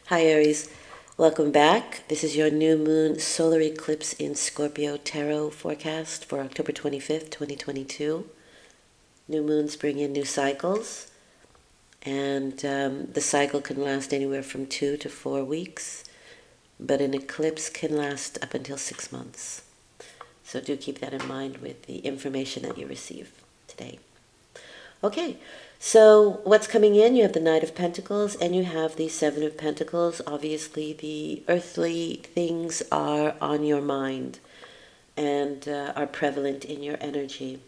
Hi Aries, welcome back. This is your new moon solar eclipse in Scorpio tarot forecast for October 25th, 2022. New moons bring in new cycles, and the cycle can last anywhere from 2 to 4 weeks, but an eclipse can last up until 6 months. So do keep that in mind with the information that you receive today. Okay, so what's coming in? You have the Knight of Pentacles and you have the Seven of Pentacles. Obviously, the earthly things are on your mind and are prevalent in your energy.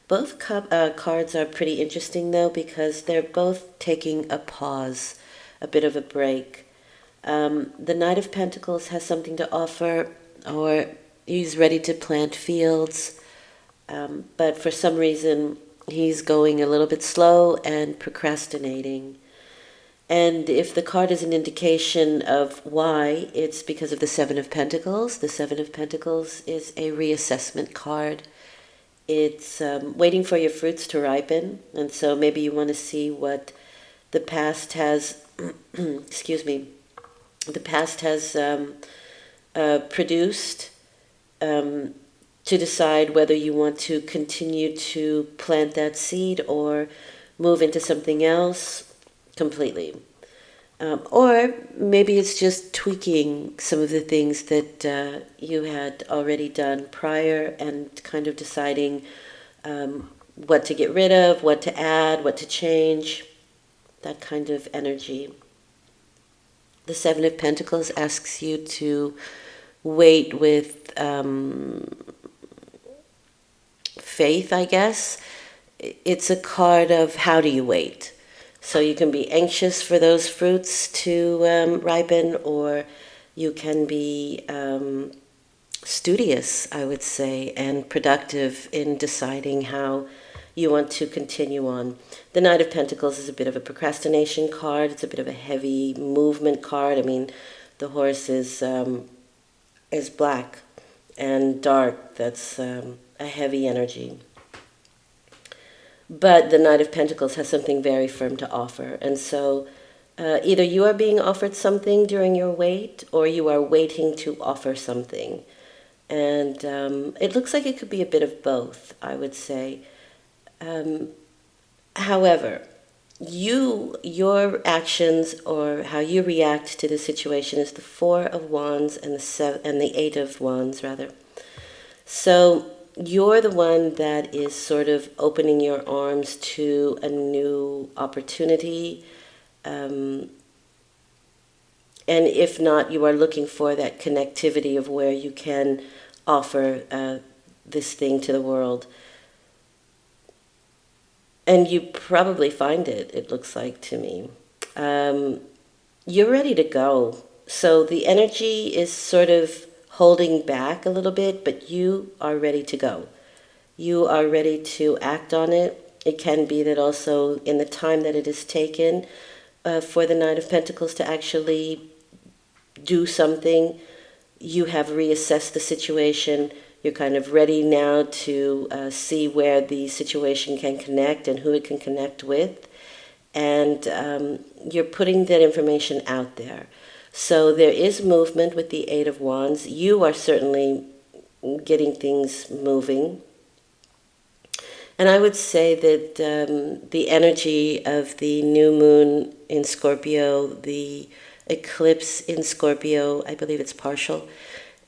Both cards are pretty interesting, though, because they're both taking a pause, a bit of a break. The Knight of Pentacles has something to offer, or he's ready to plant fields, but for some reason, he's going a little bit slow and procrastinating. And if the card is an indication of why, it's because of the Seven of Pentacles. The Seven of Pentacles is a reassessment card. It's waiting for your fruits to ripen. And so maybe you want to see what the past has, excuse me, the past has produced, to decide whether you want to continue to plant that seed or move into something else completely. Or maybe it's just tweaking some of the things that you had already done prior and kind of deciding what to get rid of, what to add, what to change, that kind of energy. The Seven of Pentacles asks you to wait with faith, I guess. It's a card of how do you wait. So you can be anxious for those fruits to ripen, or you can be studious, I would say, and productive in deciding how you want to continue on. The Knight of Pentacles is a bit of a procrastination card. It's a bit of a heavy movement card. I mean, the horse is black and dark. That's a heavy energy. But the Knight of Pentacles has something very firm to offer. And so either you are being offered something during your wait, or you are waiting to offer something. And it looks like it could be a bit of both, I would say. However, your actions or how you react to the situation is the Four of Wands and the Eight of Wands, rather. So you're the one that is sort of opening your arms to a new opportunity. And if not, you are looking for that connectivity of where you can offer this thing to the world. And you probably find it, it looks like to me. You're ready to go. So the energy is sort of holding back a little bit, but you are ready to go. You are ready to act on it. It can be that also in the time that it is taken for the Knight of Pentacles to actually do something, you have reassessed the situation. You're kind of ready now to see where the situation can connect and who it can connect with. And you're putting that information out there. So there is movement with the Eight of Wands. You are certainly getting things moving. And I would say that the energy of the new moon in Scorpio, the eclipse in Scorpio, I believe it's partial,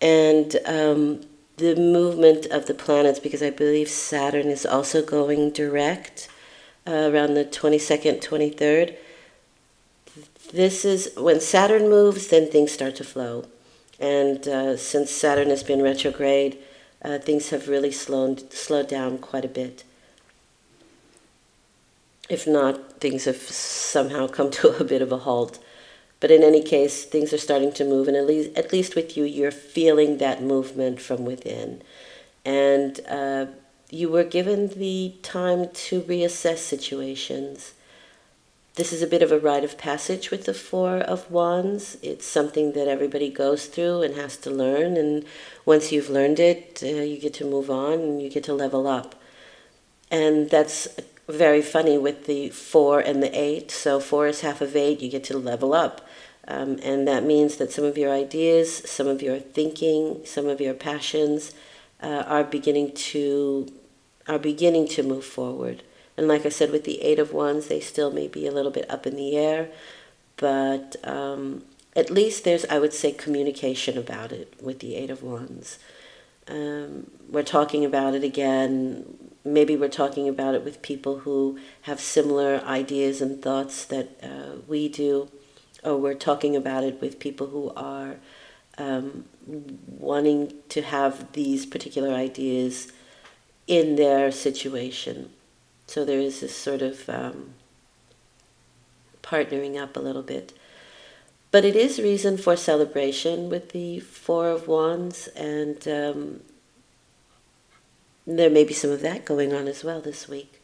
and the movement of the planets, because I believe Saturn is also going direct around the 22nd, 23rd. This is when Saturn moves, then things start to flow. And since Saturn has been retrograde, things have really slowed down quite a bit. If not, things have somehow come to a bit of a halt. But in any case, things are starting to move, and at least with you, you're feeling that movement from within. And you were given the time to reassess situations. This is a bit of a rite of passage with the Four of Wands. It's something that everybody goes through and has to learn, and once you've learned it, you get to move on and you get to level up. And that's very funny with the 4 and the 8. So 4 is half of 8, you get to level up. And that means that some of your ideas, some of your thinking, some of your passions are beginning to move forward. And like I said, with the 8 of Wands, they still may be a little bit up in the air, but at least there's, I would say, communication about it with the 8 of Wands. We're talking about it again. Maybe we're talking about it with people who have similar ideas and thoughts that we do, or we're talking about it with people who are wanting to have these particular ideas in their situation. So there is this sort of partnering up a little bit. But it is reason for celebration with the 4 of Wands, and there may be some of that going on as well this week.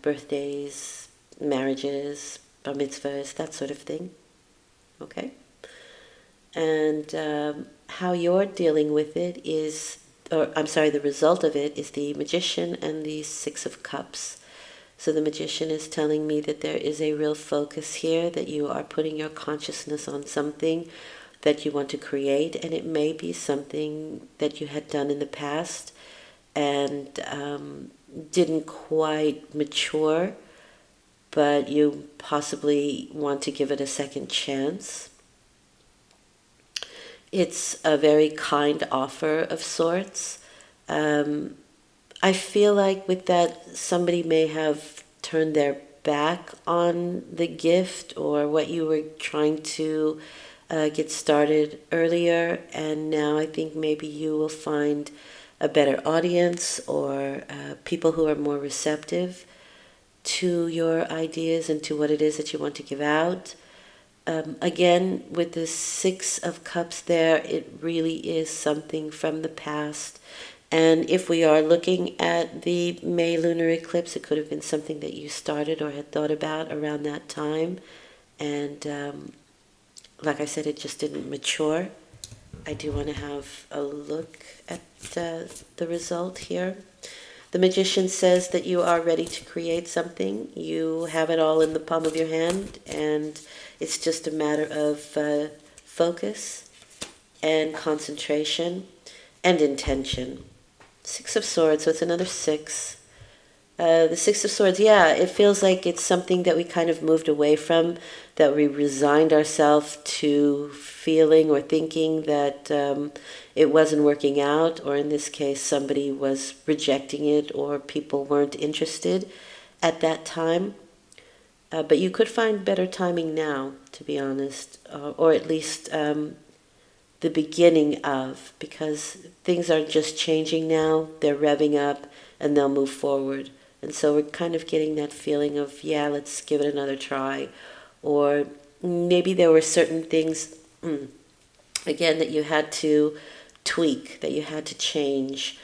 Birthdays, marriages, bar mitzvahs, that sort of thing. Okay? And how you're dealing with it is, the result of it is the Magician and the 6 of Cups. So the Magician is telling me that there is a real focus here, that you are putting your consciousness on something that you want to create, and it may be something that you had done in the past and didn't quite mature, but you possibly want to give it a second chance. It's a very kind offer of sorts. I feel like with that, somebody may have turned their back on the gift or what you were trying to get started earlier, and now I think maybe you will find a better audience or people who are more receptive to your ideas and to what it is that you want to give out. Again, with the 6 of Cups there, it really is something from the past. And if we are looking at the May lunar eclipse, it could have been something that you started or had thought about around that time. And like I said, it just didn't mature. I do want to have a look at the result here. The Magician says that you are ready to create something. You have it all in the palm of your hand, and it's just a matter of focus and concentration and intention. 6 of Swords, so it's another 6. The 6 of Swords, yeah, it feels like it's something that we kind of moved away from, that we resigned ourselves to feeling or thinking that it wasn't working out, or in this case, somebody was rejecting it or people weren't interested at that time. But you could find better timing now, to be honest, or at least the beginning of, because things are just changing now. They're revving up and they'll move forward. And so we're kind of getting that feeling of, yeah, let's give it another try. Or maybe there were certain things, again, that you had to tweak, that you had to change,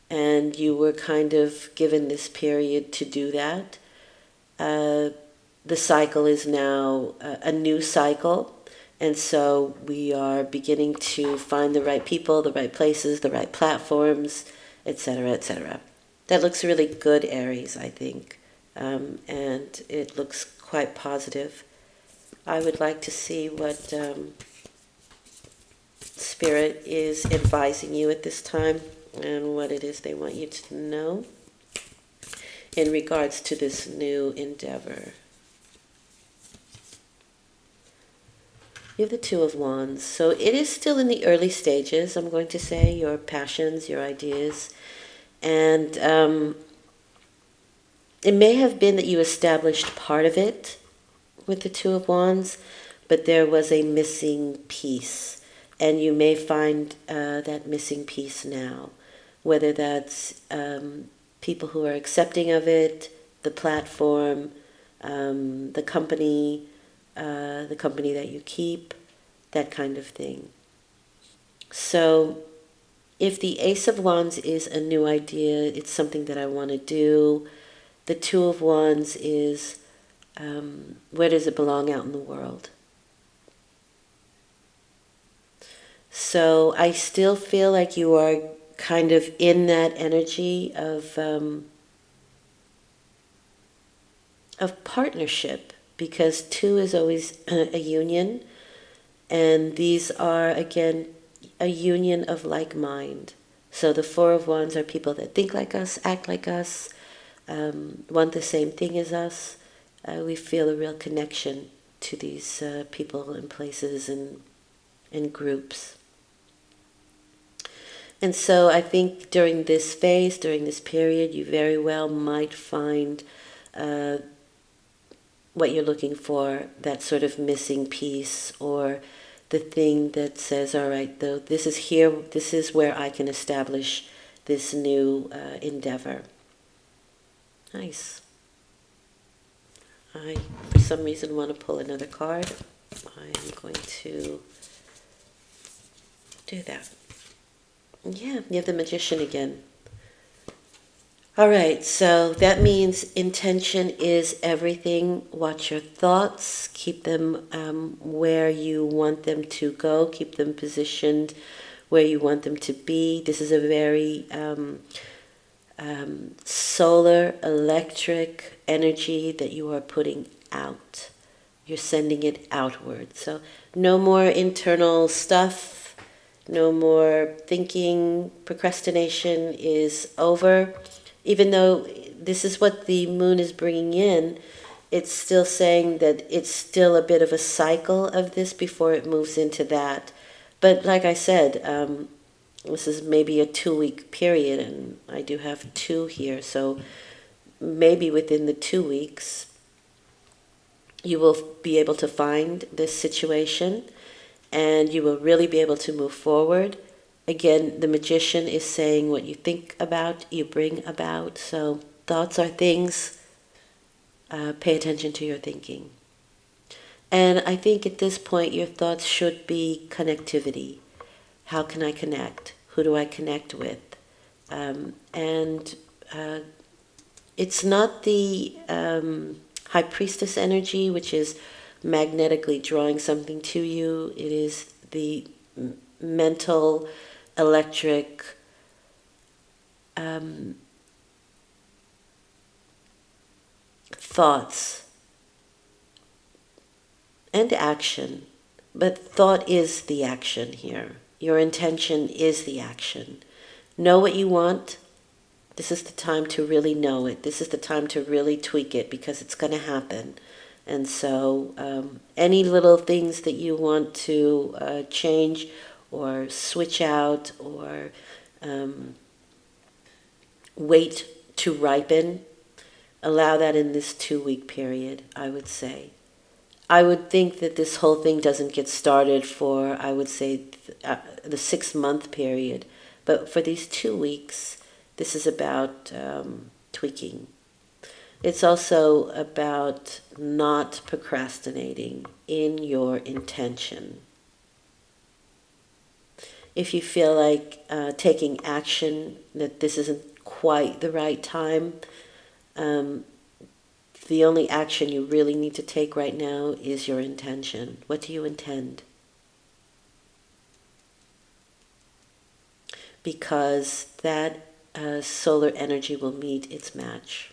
and you were kind of given this period to do that. The cycle is now a new cycle, and so we are beginning to find the right people, the right places, the right platforms, etc., etc. That looks really good, Aries, I think, and it looks quite positive. I would like to see what Spirit is advising you at this time and what it is they want you to know in regards to this new endeavor. You have the 2 of Wands. So it is still in the early stages, I'm going to say, your passions, your ideas. And it may have been that you established part of it with the 2 of Wands, but there was a missing piece. And you may find that missing piece now, whether that's people who are accepting of it, the platform, the company that you keep, that kind of thing. So if the Ace of Wands is a new idea, it's something that I want to do. The 2 of Wands is where does it belong out in the world? So I still feel like you are kind of in that energy of of partnership, because two is always a union, and these are, again, a union of like mind. So the Four of Wands are people that think like us, act like us, want the same thing as us. We feel a real connection to these people and places and groups. And so I think during this phase, during this period, you very well might find what you're looking for, that sort of missing piece, or the thing that says, all right, though, this is here, this is where I can establish this new endeavor. Nice. I, for some reason, want to pull another card. I'm going to do that. Yeah, you have the Magician again. All right, so that means intention is everything. Watch your thoughts. Keep them where you want them to go. Keep them positioned where you want them to be. This is a very solar, electric energy that you are putting out. You're sending it outward. So no more internal stuff. No more thinking. Procrastination is over. Even though this is what the moon is bringing in, it's still saying that it's still a bit of a cycle of this before it moves into that. But like I said, this is maybe a 2-week period, and I do have 2 here. So maybe within the 2 weeks, you will be able to find this situation, and you will really be able to move forward. Again, the Magician is saying what you think about, you bring about. So thoughts are things. Pay attention to your thinking. And I think at this point, your thoughts should be connectivity. How can I connect? Who do I connect with? It's not the High Priestess energy, which is magnetically drawing something to you. It is the mental, electric, thoughts and action. But thought is the action here. Your intention is the action. Know what you want. This is the time to really know it. This is the time to really tweak it, because it's going to happen. And so any little things that you want to change or switch out or wait to ripen, allow that in this 2-week period, I would say. I would think that this whole thing doesn't get started for, I would say, the 6-month period. But for these 2 weeks, this is about tweaking. It's also about not procrastinating in your intention. If you feel like taking action, that this isn't quite the right time, the only action you really need to take right now is your intention. What do you intend? Because that solar energy will meet its match.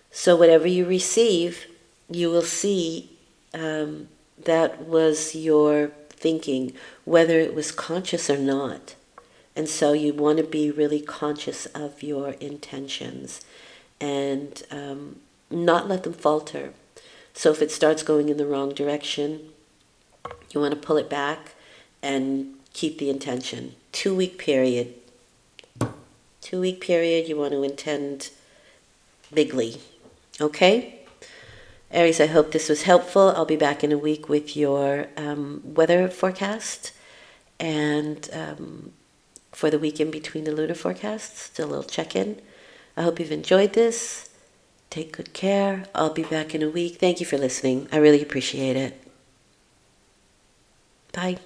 So whatever you receive, you will see that was your thinking, whether it was conscious or not. And so you want to be really conscious of your intentions and not let them falter. So if it starts going in the wrong direction, you want to pull it back and keep the intention. 2-week period. 2-week period, you want to intend bigly. Okay? Aries, I hope this was helpful. I'll be back in a week with your weather forecast. And for the week in between the lunar forecasts, still a little check-in. I hope you've enjoyed this. Take good care. I'll be back in a week. Thank you for listening. I really appreciate it. Bye.